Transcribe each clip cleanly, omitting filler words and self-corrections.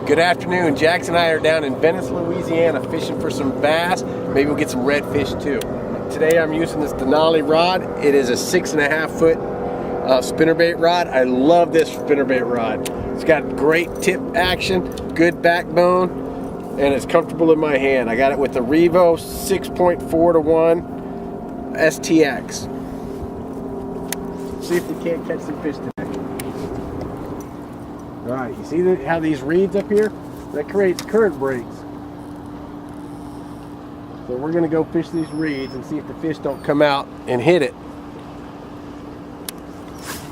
Good afternoon. Jax and I are down in Venice, Louisiana fishing for some bass. Maybe we'll get some redfish too. Today I'm using this Denali rod. It is a 6.5 foot spinnerbait rod. I love this spinnerbait rod. It's got great tip action, good backbone, and it's comfortable in my hand. I got it with the Revo 6.4 to 1 STX. See if we can't catch some fish today. All right, you see how these reeds up here? That creates current breaks. So we're gonna go fish these reeds and see if the fish don't come out and hit it.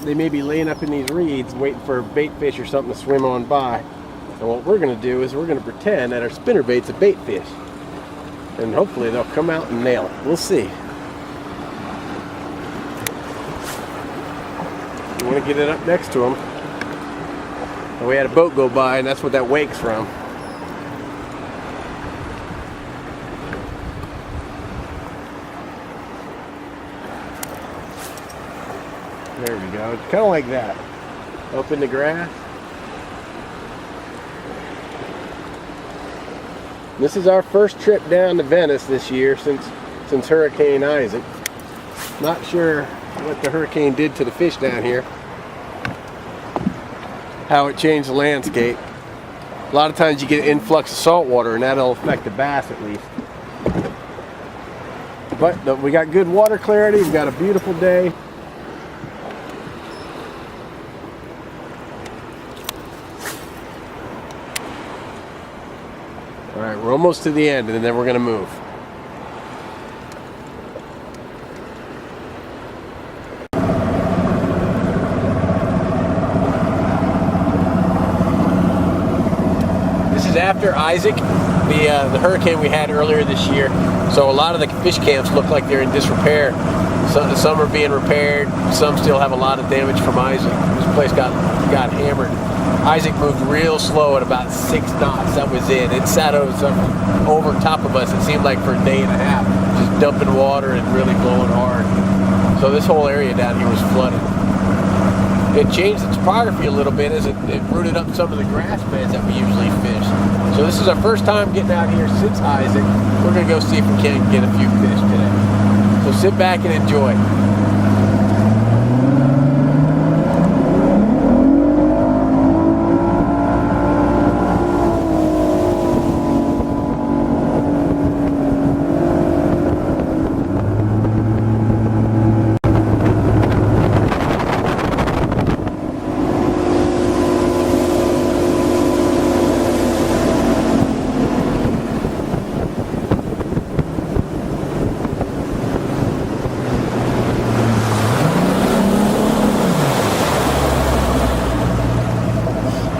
They may be laying up in these reeds waiting for a bait fish or something to swim on by. And what we're gonna do is we're gonna pretend that our spinnerbait's a bait fish. And hopefully they'll come out and nail it. We'll see. You wanna get it up next to them. And we had a boat go by and that's what that wake's from. There we go. It's kind of like that. Up in the grass. This is our first trip down to Venice this year since Hurricane Isaac. Not sure what the hurricane did to the fish down here. How it changed the landscape. A lot of times you get an influx of salt water and that'll affect the bass at least. But we got good water clarity. We've got a beautiful day. All right, we're almost to the end and then we're gonna move. After Isaac, the hurricane we had earlier this year, so a lot of the fish camps look like they're in disrepair. Some are being repaired, some still have a lot of damage from Isaac. This place got hammered. Isaac moved real slow at about 6 knots. That was it. It sat over top of us. It seemed like for a day and a half, just dumping water and really blowing hard. So this whole area down here was flooded. It changed the topography a little bit as it rooted up some of the grass beds that we usually fish. So this is our first time getting out here since Isaac. We're going to go see if we can get a few fish today. So sit back and enjoy.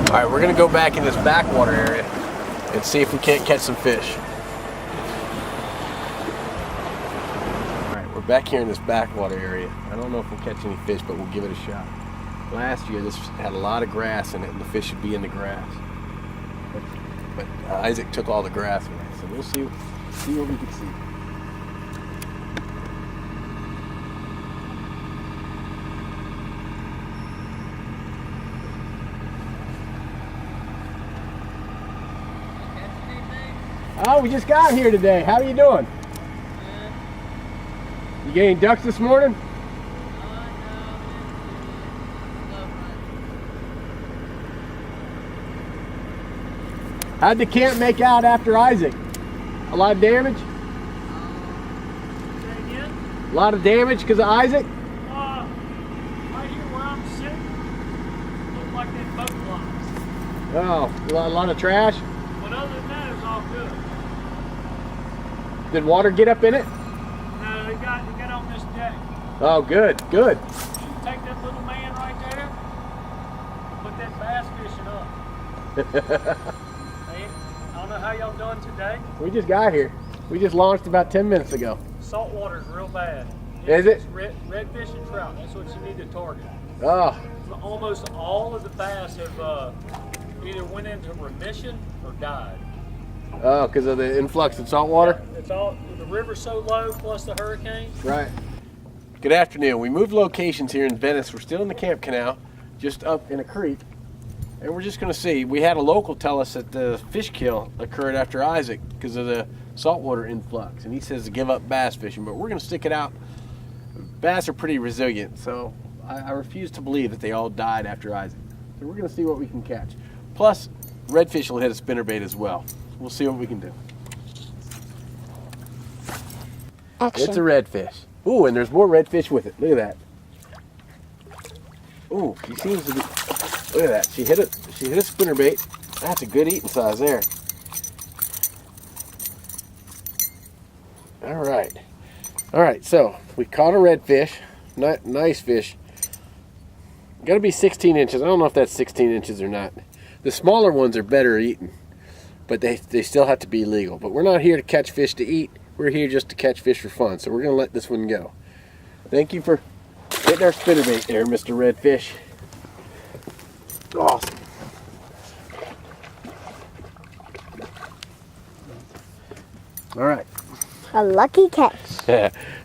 Alright, we're going to go back in this backwater area and see if we can't catch some fish. Alright, we're back here in this backwater area. I don't know if we'll catch any fish, but we'll give it a shot. Last year this had a lot of grass in it and the fish should be in the grass. But Isaac took all the grass away, so we'll see what we can see. Oh, we just got here today. How are you doing? Good. You getting ducks this morning? No. How'd the camp make out after Isaac? A lot of damage? Say again? A lot of damage because of Isaac? Right here where I'm sitting, look like them boat blocks. Oh, a lot of trash? But other than that, it's all good. Did water get up in it? No, they got on this deck. Oh, good, good. You take that little man right there, put that bass fishing up. Hey, I don't know how y'all doing today. We just got here. We just launched about 10 minutes ago. Salt water's real bad. Is it? It's redfish and trout. That's what you need to target. Oh, Almost all of the bass have either went into remission or died. oh, because of the influx of salt water? Yeah, it's all, the river's so low plus the hurricane. Right. Good afternoon. We moved locations here in Venice. We're still in the Camp Canal, just up in a creek. And we're just going to see. We had a local tell us that the fish kill occurred after Isaac because of the saltwater influx. And he says to give up bass fishing, but we're going to stick it out. Bass are pretty resilient, so I refuse to believe that they all died after Isaac. So we're going to see what we can catch. Plus, redfish will hit a spinnerbait as well. We'll see what we can do. Action. It's a redfish. Ooh, and there's more redfish with it. Look at that. Ooh, she seems to be... Look at that. She hit a spinnerbait. That's a good eating size there. All right. All right, so we caught a redfish. Nice fish. Got to be 16 inches. I don't know if that's 16 inches or not. The smaller ones are better eaten, but they still have to be legal. But we're not here to catch fish to eat. We're here just to catch fish for fun. So we're going to let this one go. Thank you for hitting our spinnerbait there, Mr. Redfish. Awesome. All right. A lucky catch.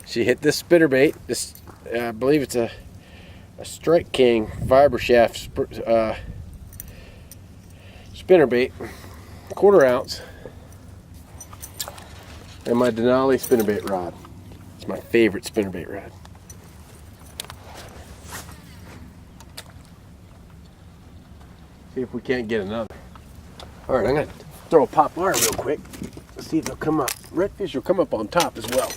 She hit this spinnerbait. This, I believe it's a Strike King fiber shaft spinnerbait, 1/4 ounce, and my Denali spinnerbait rod. It's my favorite spinnerbait rod. See if we can't get another. All right, I'm gonna throw a pop wire real quick. Let's see if they'll come up. Redfish will come up on top as well.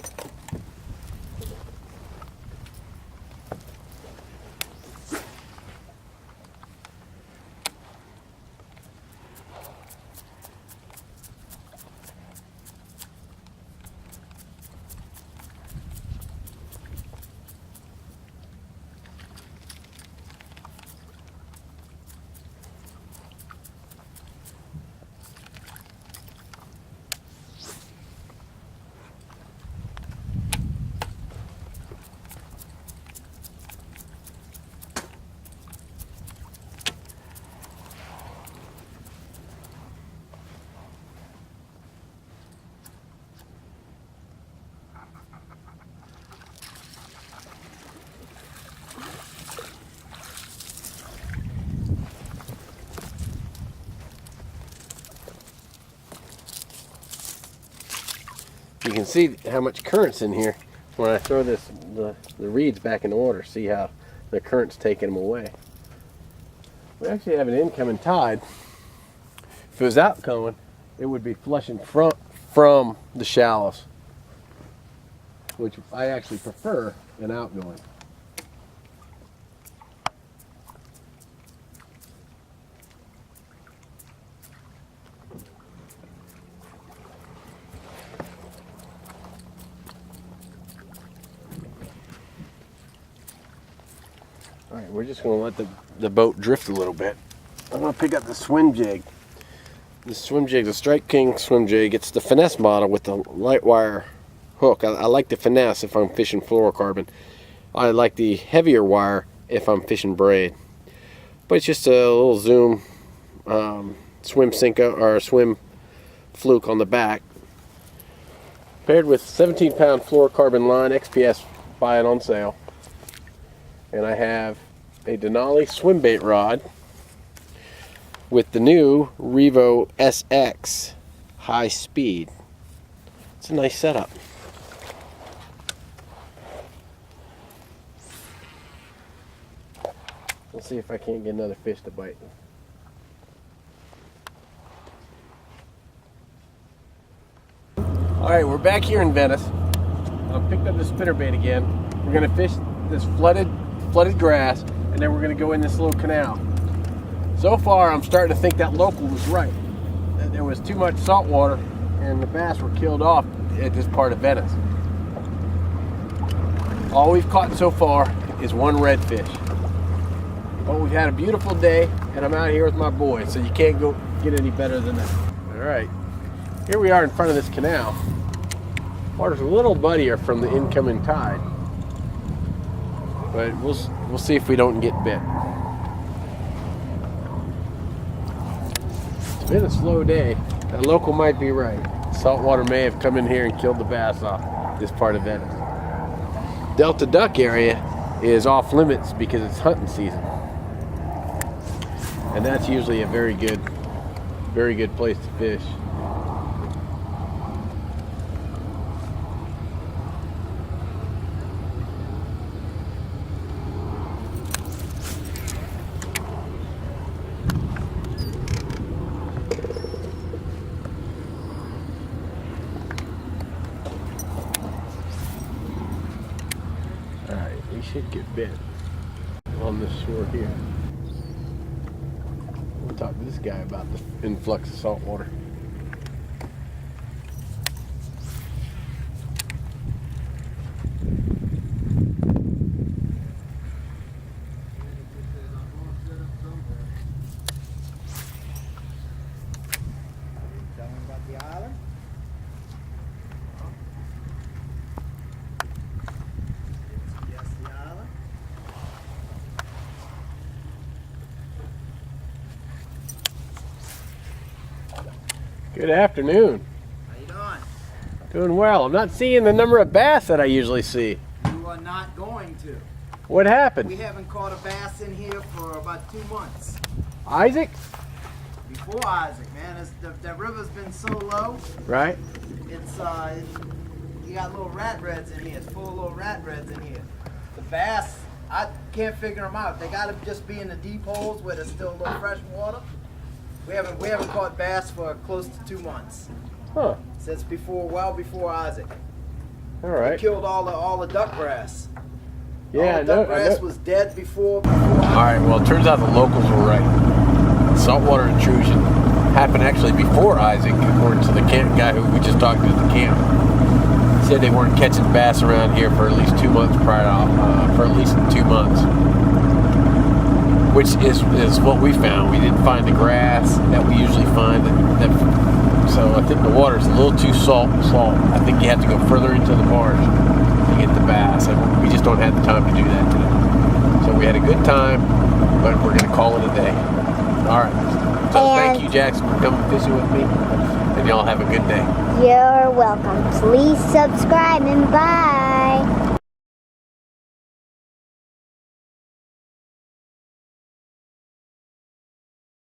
You can see how much current's in here when I throw the reeds back in order. See how the current's taking them away. We actually have an incoming tide. If it was outgoing, it would be flushing from the shallows, which I actually prefer an outgoing. Alright, we're just going to let the boat drift a little bit. I'm going to pick up the swim jig. This swim jig, the Strike King swim jig, it's the finesse model with the light wire hook. I like the finesse if I'm fishing fluorocarbon. I like the heavier wire if I'm fishing braid. But it's just a little zoom swim Senko or swim fluke on the back. Paired with 17-pound fluorocarbon line, XPS, buy it on sale. And I have a Denali swim bait rod with the new Revo SX high speed. It's a nice setup. Let's see if I can't get another fish to bite. All right, we're back here in Venice. I picked up the spinnerbait again. We're gonna fish this flooded grass, and then we're going to go in this little canal. So far, I'm starting to think that local was right. That there was too much salt water, and the bass were killed off at this part of Venice. All we've caught so far is one redfish. But we've had a beautiful day, and I'm out here with my boys, so you can't go get any better than that. All right, here we are in front of this canal. Water's a little muddier from the incoming tide. But we'll see if we don't get bit. It's been a slow day. That local might be right. Saltwater may have come in here and killed the bass off this part of Venice. Delta Duck area is off limits because it's hunting season. And that's usually a very good place to fish. Alright, we should get bit on this shore here. We'll talk to this guy about the influx of salt water. Tell me about the island. Yes, the island. Good afternoon. How you doing? Doing well. I'm not seeing the number of bass that I usually see. You are not going to. What happened? We haven't caught a bass in here for about 2 months. Isaac? Before Isaac, man, the river's been so low. Right? It's you got little rat reds in here. It's full of little rat reds in here. The bass, I can't figure them out. They gotta just be in the deep holes where there's still a little fresh water. We haven't caught bass for close to 2 months. Huh. Since well before Isaac. All We right. killed all the duck grass. Yeah, all I the duck know. grass was dead before All Isaac. right. Well, it turns out the locals were right. Saltwater intrusion happened actually before Isaac, according to the camp guy who we just talked to at the camp. He said they weren't catching bass around here for at least 2 months prior to, for at least 2 months. Which is what we found. We didn't find the grass that we usually find. So I think the water's a little too salt. I think you have to go further into the marsh to get the bass. And we just don't have the time to do that today. So we had a good time, but we're going to call it a day. All right. So thank you, Jackson, for coming fishing with me. And y'all have a good day. You're welcome. Please subscribe and bye.